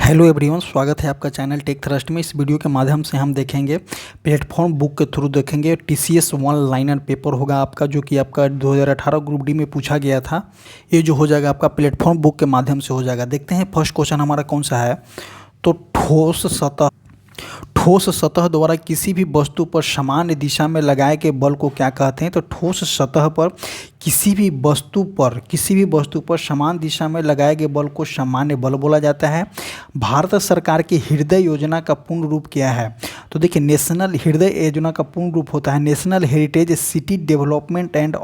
Hello everyone, स्वागत है आपका चैनल टेक थ्रस्ट में। इस वीडियो के माध्यम से हम देखेंगे प्लेटफॉर्म बुक के थ्रू देखेंगे टीसीएस वन लाइनर पेपर होगा आपका, जो कि आपका 2018 ग्रुप डी में पूछा गया था। ये जो हो जाएगा आपका प्लेटफॉर्म बुक के माध्यम से हो जाएगा। देखते हैं फर्स्ट क्वेश्चन हमारा कौन सा है। तो ठोस सतह द्वारा किसी भी वस्तु पर समान दिशा में लगाए गए बल को क्या कहते हैं। तो ठोस सतह पर किसी भी वस्तु पर समान दिशा में लगाए गए बल को सामान्य बल बोला जाता है। भारत सरकार की हृदय योजना का पूर्ण रूप क्या है। तो देखिए, नेशनल हृदय योजना का पूर्ण रूप होता है national heritage city development and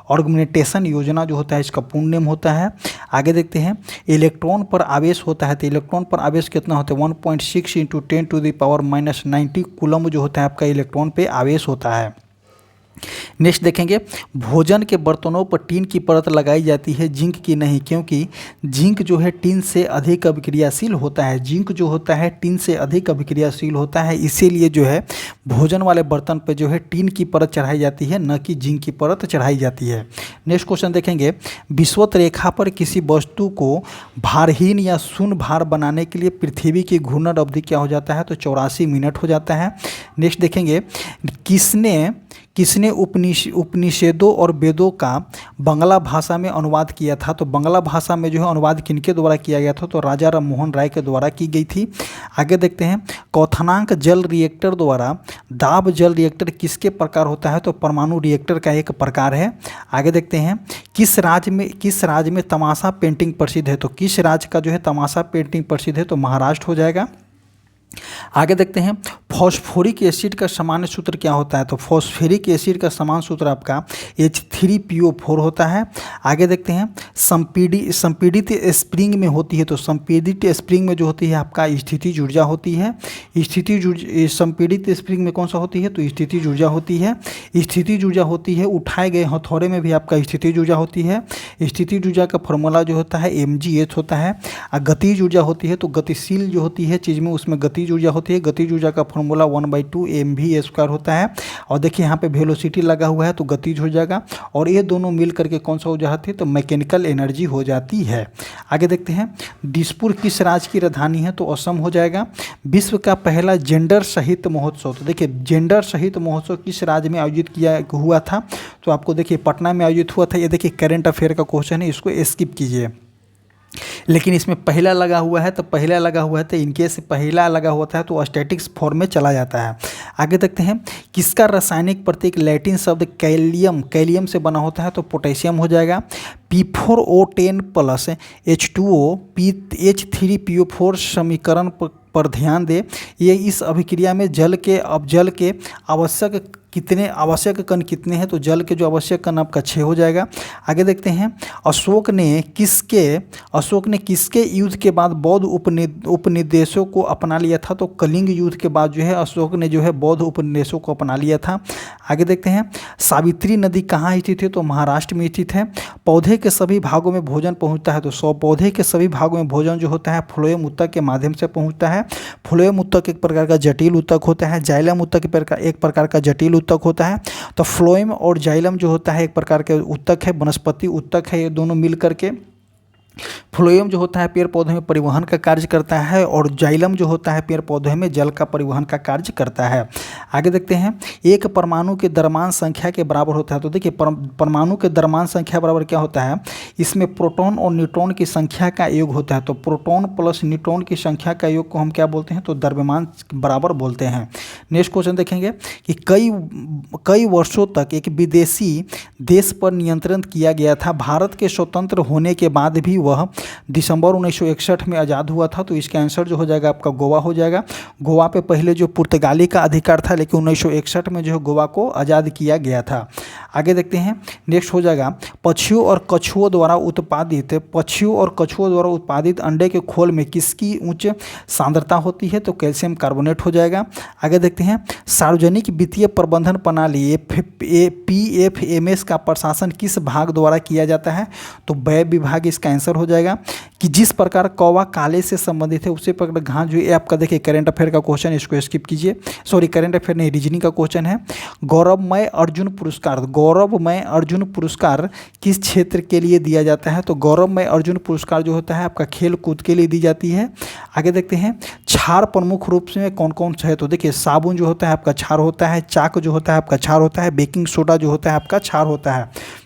organization योजना जो होता है, इसका पूर्ण नेम होता है। आगे देखते हैं, इलेक्ट्रॉन पर आवेश होता है। तो इलेक्ट्रॉन पर आवेश कितना होता है 1.6 × 10⁻⁻90 कूलम जो होता है आपका इलेक्ट्रॉन पे आवेश होता है। नेक्स्ट देखेंगे, भोजन के बर्तनों पर टीन की परत लगाई जाती है, जिंक की नहीं, क्योंकि जिंक जो है टीन से अधिक अभिक्रियाशील होता है। जिंक जो होता है टीन से अधिक अभिक्रियाशील होता है, इसीलिए जो है भोजन वाले बर्तन पर जो है टीन की परत चढ़ाई जाती है, न कि जिंक की परत चढ़ाई जाती है। नेक्स्ट क्वेश्चन देखेंगे, विषुवत रेखा पर किसी वस्तु को भारहीन या शून्य भार बनाने के लिए पृथ्वी की घूर्णन अवधि क्या हो जाता है। तो 84 मिनट हो जाता है। नेक्स्ट देखेंगे, किसने उपनिषदों और वेदों का बांग्ला भाषा में अनुवाद किया था। तो बांग्ला भाषा में जो है अनुवाद किनके द्वारा किया गया था। तो राजा राम मोहन राय के द्वारा की गई थी। आगे देखते हैं, क्वथनांक जल रिएक्टर द्वारा दाब जल रिएक्टर किसके प्रकार होता है। तो परमाणु रिएक्टर का एक प्रकार है। आगे देखते हैं, किस राज्य में तमाशा पेंटिंग प्रसिद्ध है। तो किस राज्य का जो है तमाशा पेंटिंग प्रसिद्ध है। तो महाराष्ट्र हो जाएगा। आगे देखते हैं, फॉस्फोरिक एसिड का सामान्य सूत्र क्या होता है। तो फॉस्फोरिक एसिड का समान सूत्र आपका H3PO4 होता है। आगे देखते हैं, संपीड़ित स्प्रिंग में होती है। तो संपीड़ित स्प्रिंग में जो होती है आपका स्थितिज ऊर्जा होती है। संपीड़ित स्प्रिंग में कौन सा होती है। तो स्थितिज ऊर्जा होती है। स्थितिज ऊर्जा होती है उठाए गए हथौड़े में भी आपका स्थितिज ऊर्जा होती है। स्थितिज ऊर्जा का फॉर्मूला जो होता है mgh होता है। गतिज ऊर्जा होती है, तो गतिशील जो होती है चीज़ में उसमें गतिज ऊर्जा होती है। गतिज ऊर्जा का फॉर्मूला 1/2 mv² होता है। और देखिए यहाँ पे वेलोसिटी लगा हुआ है, तो गतिज हो जाएगा। और ये दोनों मिल करके कौन सा हो जाती है। तो मैकेनिकल एनर्जी हो जाती है। आगे देखते हैं, दिसपुर किस राज्य की राजधानी है। तो असम हो जाएगा। विश्व का पहला जेंडर सहित महोत्सव। तो देखिए, जेंडर सहित महोत्सव किस राज्य में आयोजित किया हुआ था। तो आपको देखिए पटना में आयोजित हुआ था। ये देखिए करेंट अफेयर का क्वेश्चन है, इसको स्किप कीजिए। लेकिन इसमें पहला लगा हुआ है, तो पहला लगा हुआ है तो इनकेस पहला लगा होता है तो स्टैटिक्स फॉर्म में चला जाता है। आगे देखते हैं, किसका रासायनिक प्रतीक लैटिन शब्द कैलियम से बना होता है। तो पोटेशियम हो जाएगा। P4O10 + H2O H3PO4 समीकरण पर ध्यान दें। ये इस अभिक्रिया में जल के आवश्यक कण कितने हैं। तो जल के जो आवश्यक कण आपका 6 हो जाएगा। आगे देखते हैं, अशोक ने किसके युद्ध के बाद बौद्ध उपनिवेशों को अपना लिया था। तो कलिंग युद्ध के बाद जो है अशोक ने जो है बौद्ध उपनिवेशों को अपना लिया था। आगे देखते हैं, सावित्री नदी कहाँ स्थित है। तो महाराष्ट्र में स्थित है। पौधे के सभी भागों में भोजन पहुँचता है। तो पौधे के सभी भागों में भोजन जो होता है फ्लोएम ऊतक के माध्यम से पहुँचता है। फ्लोएम ऊतक एक प्रकार का जटिल ऊतक होता है। जाइलम ऊतक एक प्रकार का जटिल ऊतक होता है। तो फ्लोएम और जाइलम जो होता है एक प्रकार के ऊतक है, वनस्पति ऊतक है। ये दोनों मिल करके फ्लोएम जो होता है पेड़ पौधे में परिवहन का कार्य करता है, और जाइलम जो होता है पेड़ पौधे में जल का परिवहन का कार्य करता है। आगे देखते हैं, एक परमाणु के द्रव्यमान संख्या के बराबर होता है। तो देखिए, परमाणु के द्रव्यमान संख्या बराबर क्या होता है। इसमें प्रोटॉन और न्यूट्रॉन की संख्या का योग होता है। तो प्रोटॉन प्लस न्यूट्रॉन की संख्या का योग को हम क्या बोलते हैं। तो द्रव्यमान बराबर बोलते हैं। नेक्स्ट क्वेश्चन देखेंगे कि कई वर्षों तक एक विदेशी देश पर नियंत्रण किया गया था। भारत के स्वतंत्र होने के बाद भी वह दिसंबर 1961 में आज़ाद हुआ था। तो इसका आंसर जो हो जाएगा आपका गोवा हो जाएगा। गोवा पे पहले जो पुर्तगाली का अधिकार था, लेकिन 1961 में जो है गोवा को आज़ाद किया गया था। आगे देखते हैं, नेक्स्ट हो जाएगा, पक्षियों और कछुओं द्वारा उत्पादित अंडे के खोल में किसकी उच्च सांद्रता होती है। तो कैल्शियम कार्बोनेट हो जाएगा। आगे देखते हैं, सार्वजनिक वित्तीय प्रबंधन प्रणाली PFMS का प्रशासन किस भाग द्वारा किया जाता है। तो व्यय विभाग इसका आंसर आंसर हो जाएगा कि जिस प्रकार कौवा काले से संबंधित है उसी प्रकार घास जो ये आपका देखिए करंट अफेयर का क्वेश्चन, इसको स्किप कीजिए। सॉरी, करंट अफेयर नहीं, रीजनिंग का क्वेश्चन है। गौरवमय अर्जुन पुरस्कार, गौरवमय अर्जुन पुरस्कार किस क्षेत्र के लिए दिया जाता है? तो गौरवमय अर्जुन पुरस्कार जो होता है आपका खेल कूद के लिए दी जाती है। आगे देखते हैं, क्षार प्रमुख रूप से कौन कौन सा है? तो देखिए साबुन जो होता है आपका क्षार होता है, चाक जो होता है आपका क्षार होता है, बेकिंग सोडा जो होता है आपका क्षार होता है।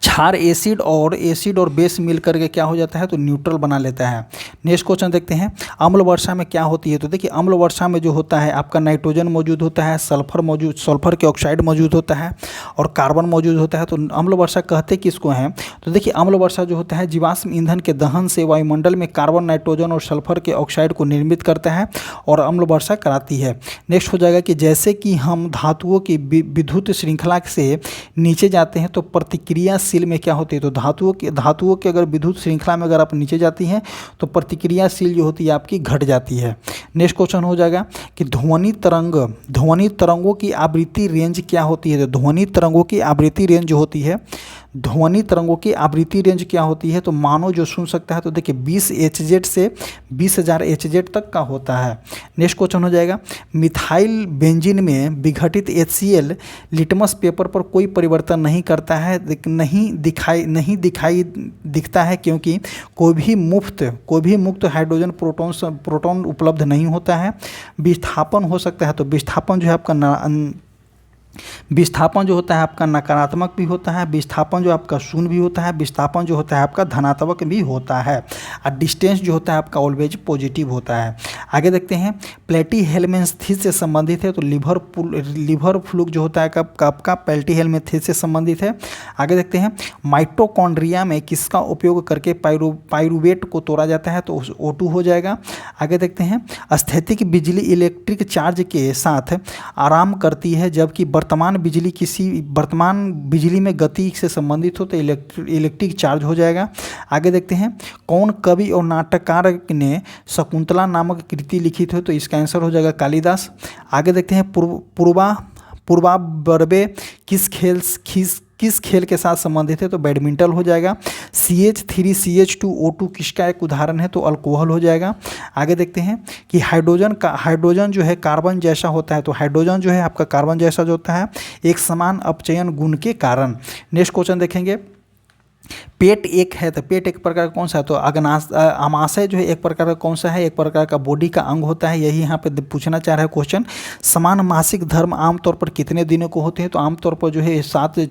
क्षार एसिड और बेस मिल करके क्या हो जाता है? तो न्यूट्रल बना लेता है। नेक्स्ट क्वेश्चन देखते हैं, अम्ल वर्षा में क्या होती है? तो देखिए अम्ल वर्षा में जो होता है आपका नाइट्रोजन मौजूद होता है, सल्फर के ऑक्साइड मौजूद होता है और कार्बन मौजूद होता है। तो अम्ल वर्षा कहते किसको हैं? तो देखिए अम्ल वर्षा जो होता है जीवाश्म ईंधन के दहन से वायुमंडल में कार्बन, नाइट्रोजन और सल्फर के ऑक्साइड को निर्मित करता है और अम्ल वर्षा कराती है। नेक्स्ट हो जाएगा कि जैसे कि हम धातुओं की विद्युत श्रृंखला से नीचे जाते हैं तो प्रतिक्रियाशील में क्या होती है? तो धातुओं के अगर विद्युत श्रृंखला में अगर आप नीचे जाती हैं तो प्रतिक्रियाशील जो होती है आपकी घट जाती है। नेक्स्ट क्वेश्चन हो जाएगा कि ध्वनि तरंगों की आवृत्ति रेंज क्या होती है? तो ध्वनि तरंगों की आवृत्ति रेंज जो होती है, ध्वनि तरंगों की आवृत्ति रेंज क्या होती है? तो मानो जो सुन सकता है तो देखिए 20 HZ से 20,000 HZ तक का होता है। नेक्स्ट क्वेश्चन हो जाएगा, मिथाइल बेंजीन में विघटित HCl लिटमस पेपर पर कोई परिवर्तन नहीं करता है, नहीं दिखता है क्योंकि कोई भी मुक्त हाइड्रोजन प्रोटॉन उपलब्ध नहीं होता है। विस्थापन हो सकता है, तो विस्थापन जो है आपका विस्थापन जो होता है आपका नकारात्मक भी होता है, विस्थापन जो आपका शून्य भी होता है, विस्थापन जो होता है आपका धनात्मक भी होता है और डिस्टेंस जो होता है आपका ऑलवेज पॉजिटिव होता है। आगे देखते हैं, प्लेटीहेल्मिन्थेसिस से संबंधित है, तो लिवर फ्लूक जो होता है आपका प्लेटीहेल्मिन्थेसिस से संबंधित है। आगे देखते हैं, माइटोकॉन्ड्रिया में किसका उपयोग करके पाइरूवेट को तोड़ा जाता है? तो O2 हो जाएगा। आगे देखते हैं, स्थैतिक बिजली इलेक्ट्रिक चार्ज के साथ आराम करती है जबकि वर्तमान बिजली में गति से संबंधित हो तो इलेक्ट्रिक चार्ज हो जाएगा। आगे देखते हैं, कौन कवि और नाटककार ने शकुंतला नामक कृति लिखी थी? तो इसका आंसर हो जाएगा कालिदास। आगे देखते हैं, पूर्वा बर्बे किस खेल के साथ संबंधित है? तो बैडमिंटन हो जाएगा। CH3CH2O2 किसका एक उदाहरण है? तो अल्कोहल हो जाएगा। आगे देखते हैं कि हाइड्रोजन जो है कार्बन जैसा होता है, तो हाइड्रोजन जो है आपका कार्बन जैसा जो होता है एक समान अपचयन गुण के कारण। नेक्स्ट क्वेश्चन देखेंगे, पेट एक है, तो पेट एक प्रकार का कौन सा है? तो अमाशय जो है एक प्रकार का कौन सा है? एक प्रकार का बॉडी का अंग होता है, यही यहाँ पे पूछना चाह रहा है क्वेश्चन। समान मासिक धर्म आमतौर पर कितने दिनों को होते हैं? तो आमतौर पर जो है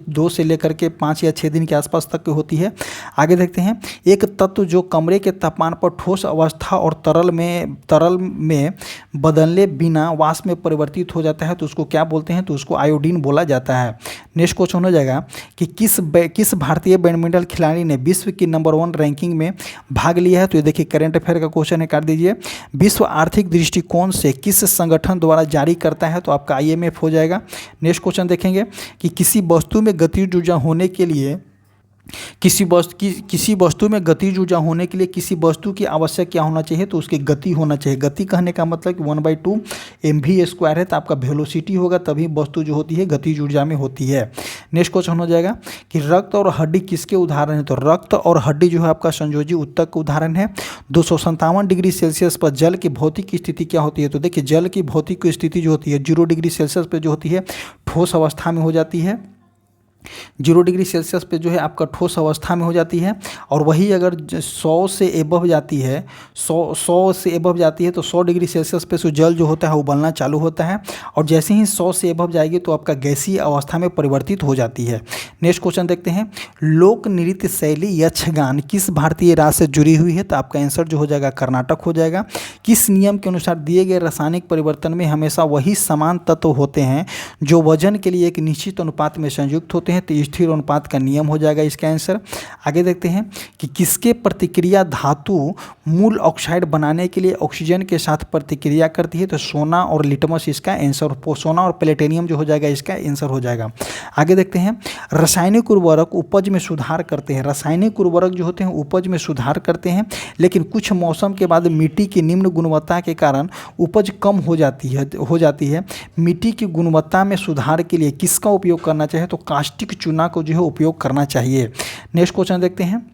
2 से लेकर के 5 या 6 दिन के आसपास तक की होती है। आगे देखते हैं, एक तत्व जो कमरे के तापमान पर ठोस अवस्था और तरल में बदलने बिना वाष्प में परिवर्तित हो जाता है तो उसको क्या बोलते हैं? तो उसको आयोडीन बोला जाता है। नेक्स्ट क्वेश्चन हो जाएगा कि किस भारतीय बैडमिंटन खिलाड़ी ने विश्व की नंबर 1 रैंकिंग में भाग लिया है? तो ये देखिए करंट अफेयर का क्वेश्चन है, काट दीजिए। विश्व आर्थिक दृष्टिकोण से किस संगठन द्वारा जारी करता है? तो आपका IMF हो जाएगा। नेक्स्ट क्वेश्चन देखेंगे कि किसी वस्तु में गतिज ऊर्जा होने के लिए किसी वस्तु में गतिज ऊर्जा होने के लिए किसी वस्तु की आवश्यक क्या होना चाहिए? तो उसकी गति होना चाहिए। गति कहने का मतलब कि 1/2 mv² है, तो आपका वेलोसिटी होगा तभी वस्तु जो होती है गतिज ऊर्जा में होती है। नेक्स्ट क्वेश्चन हो जाएगा कि रक्त और हड्डी किसके उदाहरण है? तो रक्त और हड्डी जो है आपका संयोजी ऊतक का उदाहरण है। 257 डिग्री सेल्सियस पर जल की भौतिक स्थिति क्या होती है? तो देखिए जल की भौतिक स्थिति जो होती है 0 डिग्री सेल्सियस पर जो होती है ठोस अवस्था में हो जाती है। 0 डिग्री सेल्सियस पे जो है आपका ठोस अवस्था में हो जाती है। और वही अगर 100 से एबव जाती है 100 से एबव जाती है तो 100 डिग्री सेल्सियस पे जल जो होता है उबलना चालू होता है और जैसे ही 100 से एबव जाएगी तो आपका गैसीय अवस्था में परिवर्तित हो जाती है। नेक्स्ट क्वेश्चन देखते हैं, लोक नृत्य शैली यक्षगान किस भारतीय राज्य से जुड़ी हुई है? तो आपका आंसर जो हो जाएगा कर्नाटक हो जाएगा। किस नियम के अनुसार दिए गए रासायनिक परिवर्तन में हमेशा वही समान तत्व होते हैं जो वजन के लिए एक निश्चित अनुपात में संयुक्त होते हैं? तो स्थिर अनुपात का नियम हो जाएगा इसका आंसर। आगे देखते हैं कि किसके प्रतिक्रिया धातु मूल ऑक्साइड बनाने के लिए ऑक्सीजन के साथ प्रतिक्रिया करती है? तो सोना और लिटमस इसका आंसर, सोना और प्लेटिनियम जो हो जाएगा इसका आंसर हो जाएगा। आगे देखते हैं, रासायनिक उर्वरक उपज में सुधार करते हैं। रासायनिक उर्वरक जो होते हैं उपज में सुधार करते हैं, लेकिन कुछ मौसम के बाद मिट्टी की निम्न गुणवत्ता के कारण उपज कम हो जाती है। मिट्टी की गुणवत्ता में सुधार के लिए किसका उपयोग करना चाहिए? तो कास्टिक चूना को जो है उपयोग करना चाहिए। नेक्स्ट क्वेश्चन देखते हैं,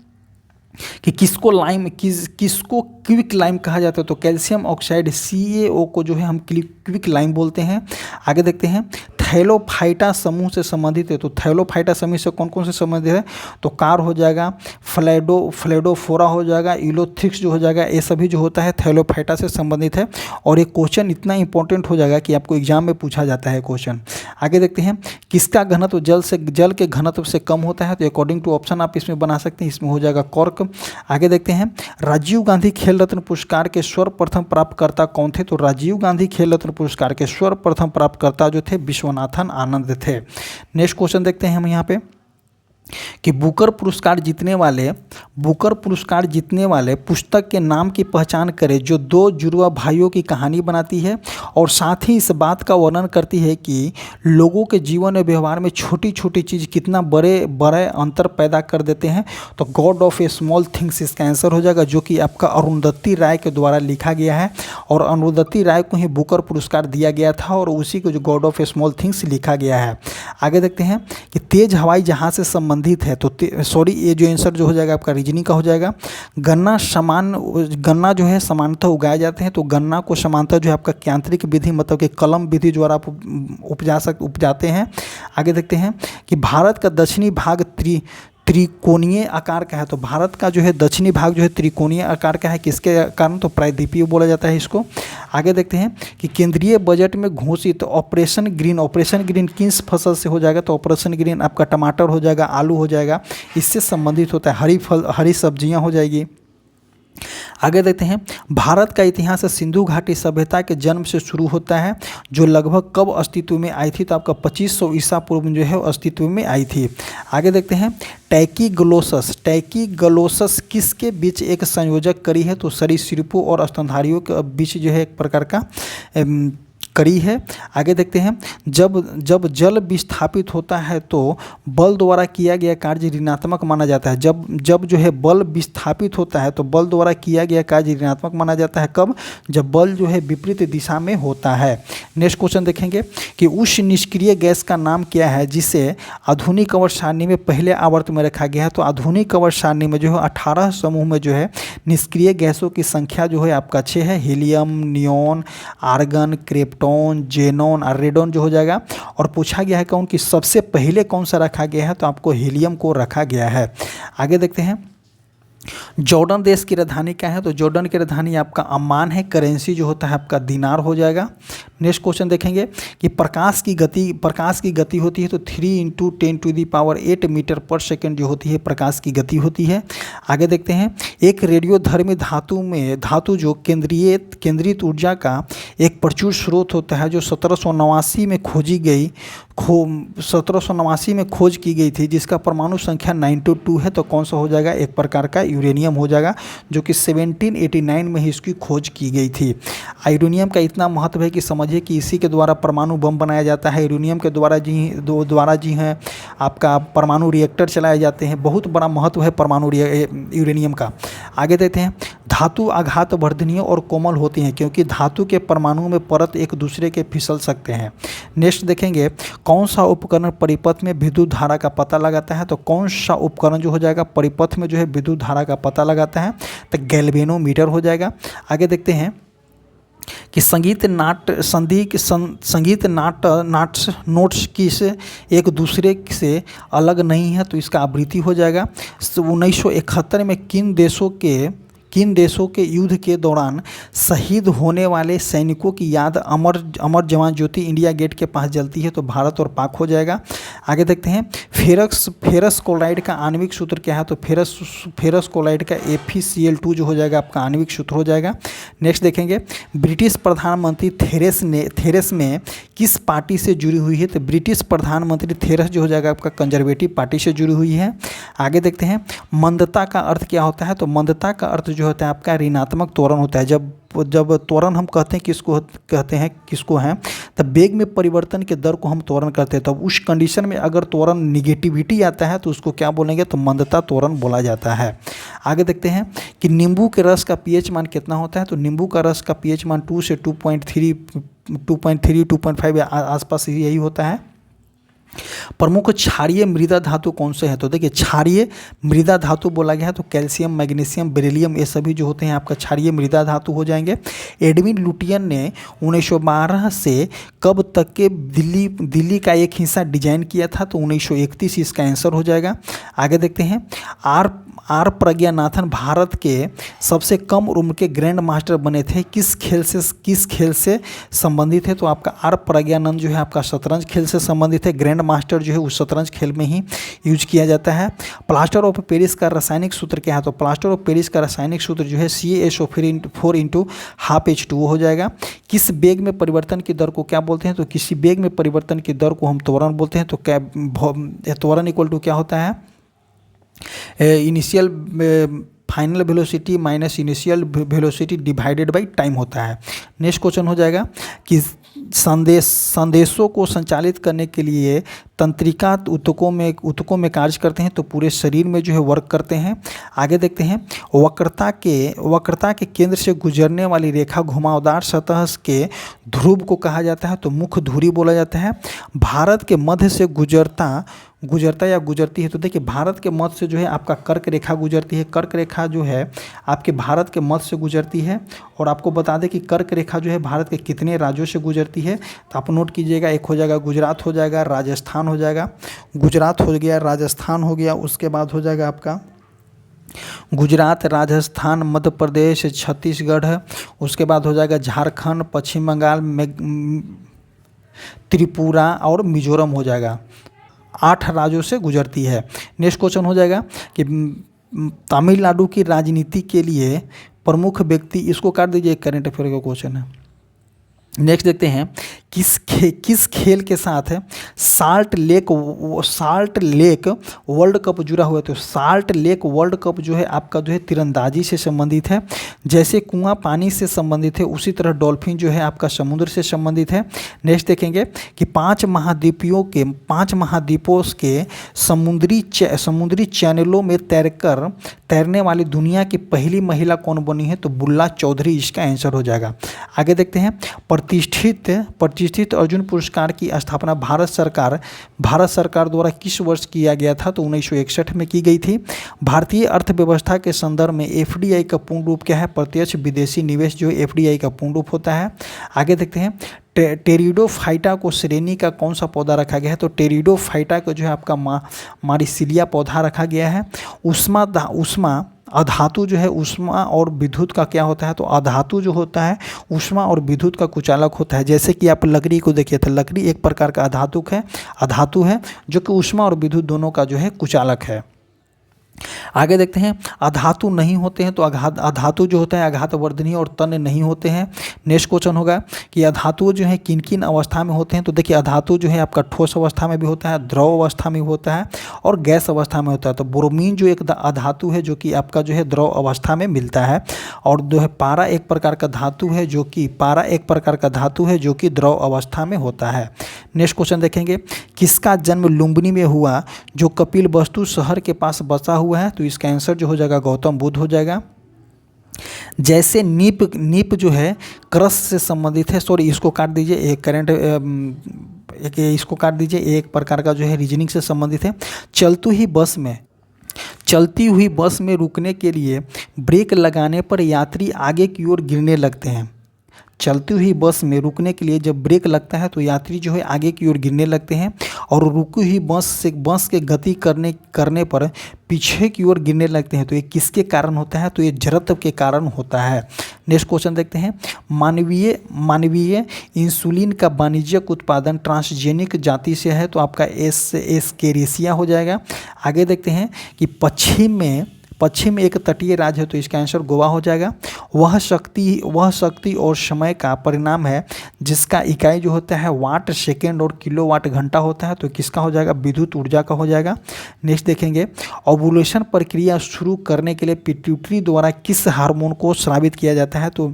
कि किसको क्विक लाइम कहा जाता है, तो कैल्शियम ऑक्साइड CaO को जो है हम क्विक लाइम बोलते हैं। आगे देखते हैं, थैलोफाइटा समूह से संबंधित है, तो थैलोफाइटा समूह से कौन कौन से संबंधित है, तो कार हो जाएगा, फ्लेडोफोरा हो जाएगा, इलोथिक्स जो हो जाएगा, ये सभी जो होता है थैलोफाइटा से संबंधित है। और ये क्वेश्चन इतना इंपॉर्टेंट हो जाएगा कि आपको एग्जाम में पूछा जाता है क्वेश्चन। आगे देखते हैं, किसका घनत्व जल के घनत्व से कम होता है, तो अकॉर्डिंग टू ऑप्शन आप इसमें बना सकते हैं, इसमें हो जाएगा कॉर्क। आगे देखते हैं, राजीव गांधी खेल रत्न पुरस्कार के सर्वप्रथम प्राप्तकर्ता कौन थे, तो राजीव गांधी खेल रत्न पुरस्कार के सर्वप्रथम प्राप्तकर्ता जो थे विश्वनाथन आनंद थे। नेक्स्ट क्वेश्चन देखते हैं हम यहाँ पे कि बुकर पुरस्कार जीतने वाले पुस्तक के नाम की पहचान करें जो दो जुड़वा भाइयों की कहानी बनाती है और साथ ही इस बात का वर्णन करती है कि लोगों के जीवन और व्यवहार में छोटी छोटी चीज़ कितना बड़े बड़े अंतर पैदा कर देते हैं। तो God of A small things इसका आंसर हो जाएगा, जो कि आपका अरुंधति राय के द्वारा लिखा गया है। और अरुंधति राय को ही बुकर पुरस्कार दिया गया था और उसी को जो God of A small things लिखा गया है। आगे देखते हैं कि तेज हवाई जहाज से संबंधित है, तो सॉरी ये जो आंसर जो हो जाएगा आपका रीजनिंग का हो जाएगा। गन्ना जो है समानतः उगाए जाते हैं, तो गन्ना को समानतः जो है आपका यांत्रिक विधि मतलब कि कलम विधि द्वारा आप उपजाते हैं। आगे देखते हैं कि भारत का दक्षिणी भाग त्रिकोणीय आकार का है, तो भारत का जो है दक्षिणी भाग जो है त्रिकोणीय आकार का है, किसके कारण, तो प्रायद्वीपीय बोला जाता है इसको। आगे देखते हैं कि केंद्रीय बजट में घोषित ऑपरेशन ग्रीन किस फसल से हो जाएगा, तो ऑपरेशन ग्रीन आपका टमाटर हो जाएगा, आलू हो जाएगा, इससे संबंधित होता है। हरी सब्जियां हो जाएगी। आगे देखते हैं, भारत का इतिहास सिंधु घाटी सभ्यता के जन्म से शुरू होता है, जो लगभग कब अस्तित्व में आई थी, तो आपका 2500 ईसा पूर्व में जो है अस्तित्व में आई थी। आगे देखते हैं, टैकीग्लोसस किसके बीच एक संयोजक कड़ी है, तो सरीसृपों और स्तनधारियों के बीच जो है एक प्रकार का कड़ी है। आगे देखते हैं, जब जल विस्थापित होता है तो बल द्वारा किया गया कार्य ऋणात्मक माना जाता है। जब जो है बल विस्थापित होता है तो बल द्वारा किया गया कार्य ऋणात्मक माना जाता है। कब, जब बल जो है विपरीत दिशा में होता है। नेक्स्ट क्वेश्चन देखेंगे कि उस निष्क्रिय गैस का नाम क्या है जिसे आधुनिक अवर सारणी में पहले आवर्त में रखा गया है, तो आधुनिक अवर सारणी में जो है 18 समूह में जो है निष्क्रिय गैसों की संख्या जो है आपका 6 है। Helium, neon, argon, krypton, xenon और रेडॉन जो हो जाएगा। और पूछा गया है कौन कि सबसे पहले कौन सा रखा गया है, तो आपको हीलियम को रखा गया है। आगे देखते हैं, जॉर्डन देश की राजधानी क्या है, तो जॉर्डन की राजधानी आपका अम्मान है। करेंसी जो होता है आपका दिनार हो जाएगा। नेक्स्ट क्वेश्चन देखेंगे कि प्रकाश की गति होती है, तो 3 × 10⁸ मीटर पर सेकेंड जो होती है प्रकाश की गति होती है। आगे देखते हैं, एक रेडियोधर्मी धातु जो केंद्रित ऊर्जा का एक प्रचुर स्रोत होता है, जो 1789 में खोज की गई थी, जिसका परमाणु संख्या 92 है, तो कौन सा हो जाएगा, एक प्रकार का यूरेनियम हो जाएगा, जो कि 1789 में ही इसकी खोज की गई थी। यूरेनियम का इतना महत्व है कि समझिए कि इसी के द्वारा परमाणु बम बनाया जाता है। यूरेनियम के द्वारा जी हैं आपका परमाणु रिएक्टर चलाए जाते हैं। बहुत बड़ा महत्व है यूरेनियम का। आगे देखते हैं, धातु आघात वर्धनीय और कोमल होती हैं क्योंकि धातु के परमाणु में परत एक दूसरे के फिसल सकते हैं। नेक्स्ट देखेंगे, कौन सा उपकरण परिपथ में विद्युत धारा का पता लगाता है, तो कौन सा उपकरण जो हो जाएगा परिपथ में जो है विद्युत धारा का पता लगाता है, तो गैल्वेनोमीटर हो जाएगा। आगे देखते हैं कि संगीत नोट्स किस एक दूसरे से अलग नहीं है, तो इसका आवृत्ति हो जाएगा। 1971 में किन देशों के युद्ध के दौरान शहीद होने वाले सैनिकों की याद अमर जवान ज्योति इंडिया गेट के पास जलती है, तो भारत और पाक हो जाएगा। आगे देखते हैं, फेरस क्लोराइड का आणविक सूत्र क्या है, तो फेरस क्लोराइड का FeCl2 जो हो जाएगा आपका आणविक सूत्र हो जाएगा। नेक्स्ट देखेंगे, ब्रिटिश प्रधानमंत्री थेरेस में किस पार्टी से जुड़ी हुई है, तो ब्रिटिश प्रधानमंत्री थेरेस जो हो जाएगा आपका कंजर्वेटिव पार्टी से जुड़ी हुई है। आगे देखते हैं, मंदता का अर्थ क्या होता है, तो मंदता का अर्थ जो होता है आपका ऋणात्मक त्वरण होता है। जब त्वरण हम कहते हैं किसको हैं, तब वेग में परिवर्तन के दर को हम त्वरण करते हैं। तब उस कंडीशन में अगर त्वरण निगेटिविटी आता है तो उसको क्या बोलेंगे, तो मंदता त्वरण बोला जाता है। आगे देखते हैं कि नींबू के रस का pH मान कितना होता है, तो नींबू का रस का pH मान 2 से 2.3 2.5 आसपास यही होता है। प्रमुख क्षारीय मृदा धातु कौन से हैं? तो देखिए क्षारीय मृदा धातु बोला गया है तो कैल्शियम, मैग्नीशियम, बेरिलियम ये सभी जो होते हैं आपका क्षारीय मृदा धातु हो जाएंगे। एडविन लुटियन ने 1912 से कब तक के दिल्ली का एक हिस्सा डिजाइन किया था? तो 1931 इसका आंसर हो जाएगा। आगे देखते हैं आर प्रज्ञानाथन भारत के सबसे कम उम्र के ग्रैंड मास्टर बने थे, किस खेल से संबंधित है? तो आपका आर प्रज्ञानंद जो है आपका शतरंज खेल से संबंधित है। ग्रैंड मास्टर जो है उस शतरंज खेल में ही यूज किया जाता है। प्लास्टर ऑफ पेरिस का रासायनिक सूत्र क्या है? तो प्लास्टर ऑफ पेरिस का रासायनिक सूत्र जो है CaSO4 इंटू हाफ H2O हो जाएगा। किस वेग में परिवर्तन की दर को क्या बोलते हैं? तो किसी वेग में परिवर्तन की दर को हम त्वरण बोलते हैं। तो क्या त्वरण इक्वल टू क्या होता है? Initial final velocity minus initial velocity divided by time होता है। नेक्स्ट क्वेश्चन हो जाएगा कि संदेशों को संचालित करने के लिए तंत्रिका ऊतकों में कार्य करते हैं तो पूरे शरीर में जो है वर्क करते हैं। आगे देखते हैं वक्रता के केंद्र से गुजरने वाली रेखा घुमावदार सतह के ध्रुव को कहा जाता है तो मुख्य धुरी बोला जाता है। भारत के मध्य से गुजरता या गुजरती है तो देखिए भारत के मध्य से जो है आपका कर्क रेखा गुजरती है। कर्क रेखा जो है आपके भारत के मध्य से गुजरती है। और आपको बता दें कि कर्क रेखा जो है भारत के कितने राज्यों से गुजरती है? तो आप नोट कीजिएगा, एक हो जाएगा गुजरात, हो जाएगा राजस्थान, हो जाएगा गुजरात, हो गया राजस्थान, हो गया उसके बाद हो जाएगा आपका गुजरात, राजस्थान, मध्य प्रदेश, छत्तीसगढ़, उसके बाद हो जाएगा झारखंड, पश्चिम बंगाल, त्रिपुरा और मिजोरम हो जाएगा। 8 राज्यों से गुजरती है। नेक्स्ट क्वेश्चन हो जाएगा कि तमिलनाडु की राजनीति के लिए प्रमुख व्यक्ति, इसको काट दीजिए, करंट अफेयर का क्वेश्चन है। नेक्स्ट देखते हैं किस खेल के साथ साल्ट लेक वर्ल्ड कप जुड़ा हुआ है? तो साल्ट लेक वर्ल्ड कप जो है आपका जो है तीरंदाजी से संबंधित है। जैसे कुआं पानी से संबंधित है उसी तरह डॉल्फिन जो है आपका समुद्र से संबंधित है। नेक्स्ट देखेंगे कि 5 महाद्वीपों के समुद्री चैनलों में तैरने वाली दुनिया की पहली महिला कौन बनी है? तो बुल्ला चौधरी इसका आंसर हो जाएगा। आगे देखते हैं प्रतिष्ठित अर्जुन पुरस्कार की स्थापना भारत सरकार द्वारा किस वर्ष किया गया था? तो 1961 में की गई थी। भारतीय अर्थव्यवस्था के संदर्भ में FDI का पूर्ण रूप क्या है? प्रत्यक्ष विदेशी निवेश जो FDI का पूर्ण रूप होता है। आगे देखते हैं टेरिडोफाइटा को श्रेणी का कौन सा पौधा रखा गया है? तो टेरिडोफाइटा को जो है आपका मारिसिलिया पौधा रखा गया है। उष्मा अधातु जो है उष्मा और विद्युत का क्या होता है? तो अधातु जो होता है उष्मा और विद्युत का कुचालक होता है। जैसे कि आप लकड़ी को देखिए तो लकड़ी एक प्रकार का अधातु है जो कि उष्मा और विद्युत दोनों का जो है कुचालक है। आगे देखते हैं अधातु नहीं होते हैं तो अधातु जो होता है आघातवर्धनीय और तन्य नहीं होते हैं। नेक्स्ट क्वेश्चन होगा कि अधातु जो है किन किन अवस्था में होते हैं? तो देखिए अधातु जो है आपका ठोस अवस्था में भी होता है, द्रव अवस्था में होता है और गैस अवस्था में होता है। तो ब्रोमीन जो एक अधातु है जो कि आपका जो है द्रव अवस्था में मिलता है। और जो है पारा एक प्रकार का धातु है जो कि द्रव अवस्था में होता है। नेक्स्ट क्वेश्चन देखेंगे किसका जन्म लुम्बिनी में हुआ जो कपिलवस्तु शहर के पास बसा हुआ है? तो इसका आंसर जो हो जाएगा गौतम बुद्ध हो जाएगा। जैसे नीप जो है क्रस से संबंधित है, सॉरी इसको काट दीजिए, इसको काट दीजिए, एक प्रकार का जो है रीजनिंग से संबंधित है। चलती हुई बस में रुकने के लिए ब्रेक लगाने पर यात्री आगे की ओर गिरने लगते हैं। चलती हुई बस में रुकने के लिए जब ब्रेक लगता है तो यात्री जो है आगे की ओर गिरने लगते हैं और रुकी हुई बस के गति करने पर पीछे की ओर गिरने लगते हैं। तो ये किसके कारण होता है? तो ये जड़त्व के कारण होता है। नेक्स्ट क्वेश्चन देखते हैं मानवीय इंसुलिन का वाणिज्यिक उत्पादन ट्रांसजेनिक जाति से है तो आपका एस्केरिसिया हो जाएगा। आगे देखते हैं कि पश्चिम में एक तटीय राज्य है तो इसका आंसर गोवा हो जाएगा। वह शक्ति और समय का परिणाम है जिसका इकाई जो होता है वाट सेकेंड और किलोवाट घंटा होता है तो किसका हो जाएगा? विद्युत ऊर्जा का हो जाएगा। नेक्स्ट देखेंगे ओवुलेशन प्रक्रिया शुरू करने के लिए पिट्यूटरी द्वारा किस हार्मोन को स्रावित किया जाता है? तो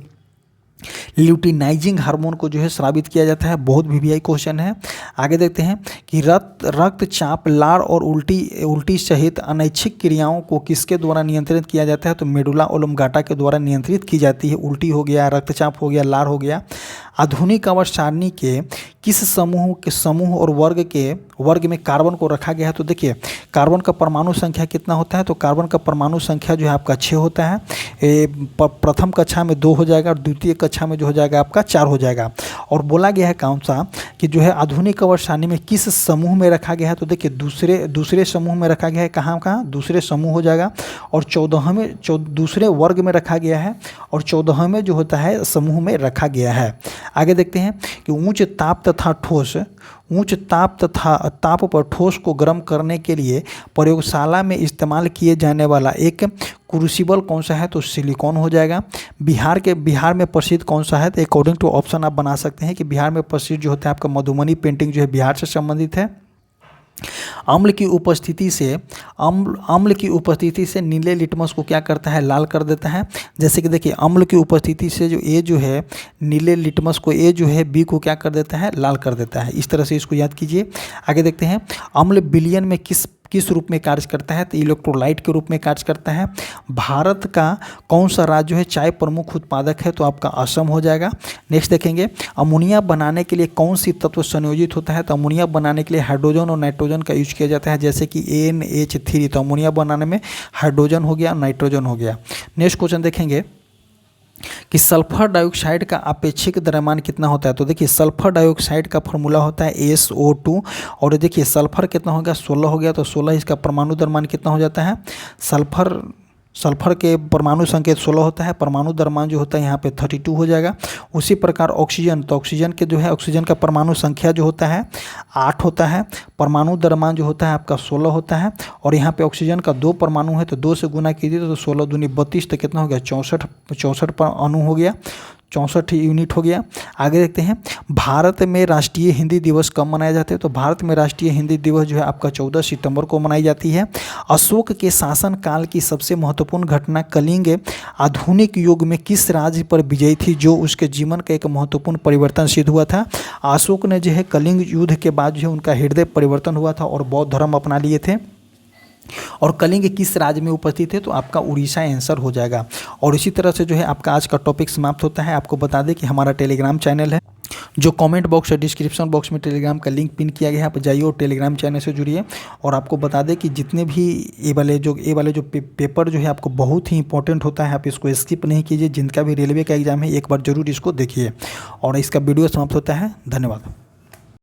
ल्यूटिनाइजिंग हार्मोन को जो है स्रावित किया जाता है। बहुत VVI क्वेश्चन है। आगे देखते हैं कि रक्तचाप, लार और उल्टी सहित अनैच्छिक क्रियाओं को किसके द्वारा नियंत्रित किया जाता है? तो मेडुला ओब्लांगाटा के द्वारा नियंत्रित की जाती है। उल्टी हो गया, रक्तचाप हो गया, लार हो गया। आधुनिक आवर्त सारणी के किस समूह और वर्ग में कार्बन को रखा गया है? तो देखिए कार्बन का परमाणु संख्या कितना होता है? तो कार्बन का परमाणु संख्या जो है आपका 6 होता है। प्रथम कक्षा में 2 हो जाएगा और द्वितीय कक्षा में जो हो जाएगा आपका 4 हो जाएगा। और बोला गया है कौन सा कि जो है आधुनिक आवर्त सारणी में किस समूह में रखा गया है? तो देखिए दूसरे समूह में रखा गया है। कहाँ दूसरे समूह हो जाएगा। और 14वें दूसरे वर्ग में रखा गया है और 14वें जो होता है समूह में रखा गया है। आगे देखते हैं कि उच्च ताप पर ठोस को गर्म करने के लिए प्रयोगशाला में इस्तेमाल किए जाने वाला एक क्रूसिबल कौन सा है? तो सिलिकॉन हो जाएगा। बिहार में प्रसिद्ध कौन सा है? तो अकॉर्डिंग टू ऑप्शन आप बना सकते हैं कि बिहार में प्रसिद्ध जो होता है आपका मधुबनी पेंटिंग जो है बिहार से संबंधित है। अम्ल की उपस्थिति से नीले लिटमस को क्या करता है? लाल कर देता है। जैसे कि देखिए अम्ल की उपस्थिति से जो ए जो है नीले लिटमस को ए जो है बी को क्या कर देता है? लाल कर देता है। इस तरह से इसको याद कीजिए। आगे देखते हैं अम्ल विलयन में किस रूप में कार्य करता है? तो इलेक्ट्रोलाइट के रूप में कार्य करता है। भारत का कौन सा राज्य जो है चाय प्रमुख उत्पादक है? तो आपका असम हो जाएगा। नेक्स्ट देखेंगे अमोनिया बनाने के लिए कौन सी तत्व संयोजित होता है? तो अमोनिया बनाने के लिए हाइड्रोजन और नाइट्रोजन का यूज किया जाता है, जैसे कि NH3। तो अमोनिया बनाने में हाइड्रोजन हो गया, नाइट्रोजन हो गया। नेक्स्ट क्वेश्चन देखेंगे कि सल्फर डाइऑक्साइड का अपेक्षिक द्रव्यमान कितना होता है? तो देखिए सल्फर डाइऑक्साइड का फॉर्मूला होता है SO2। और देखिए सल्फर कितना हो गया? 16 हो गया। तो 16 इसका परमाणु द्रव्यमान कितना हो जाता है? सल्फर के परमाणु संकेत 16 होता है, परमाणु द्रव्यमान जो होता है यहाँ पे 32 हो जाएगा। उसी प्रकार ऑक्सीजन, तो ऑक्सीजन के जो है ऑक्सीजन का परमाणु संख्या जो होता है 8 होता है, परमाणु द्रव्यमान जो होता है आपका 16 होता है। और यहाँ पे ऑक्सीजन का 2 परमाणु है तो 2 से गुना कीजिए तो 16 दूनी 32, तो कितना हो गया? 64 अणु हो गया, 64 यूनिट हो गया। आगे देखते हैं भारत में राष्ट्रीय हिंदी दिवस कब मनाए जाते हैं? तो भारत में राष्ट्रीय हिंदी दिवस जो है आपका 14 सितंबर को मनाई जाती है। अशोक के शासन काल की सबसे महत्वपूर्ण घटना कलिंग आधुनिक युग में किस राज्य पर विजयी थी, जो उसके जीवन का एक महत्वपूर्ण परिवर्तन सिद्ध हुआ था? अशोक ने जो है कलिंग युद्ध के बाद जो है उनका हृदय परिवर्तन हुआ था और बौद्ध धर्म अपना लिए थे। और कलिंग किस राज्य में उपस्थित है? तो आपका उड़ीसा आंसर हो जाएगा। और इसी तरह से जो है आपका आज का टॉपिक समाप्त होता है। आपको बता दें कि हमारा टेलीग्राम चैनल है, जो कमेंट बॉक्स और डिस्क्रिप्शन बॉक्स में टेलीग्राम का लिंक पिन किया गया है, आप जाइए और टेलीग्राम चैनल से जुड़िए। और आपको बता दें कि जितने भी ये वाले जो पेपर जो है आपको बहुत ही इंपॉर्टेंट होता है, आप इसको स्किप नहीं कीजिए। जिनका भी रेलवे का एग्जाम है एक बार जरूर इसको देखिए। और इसका वीडियो समाप्त होता है। धन्यवाद।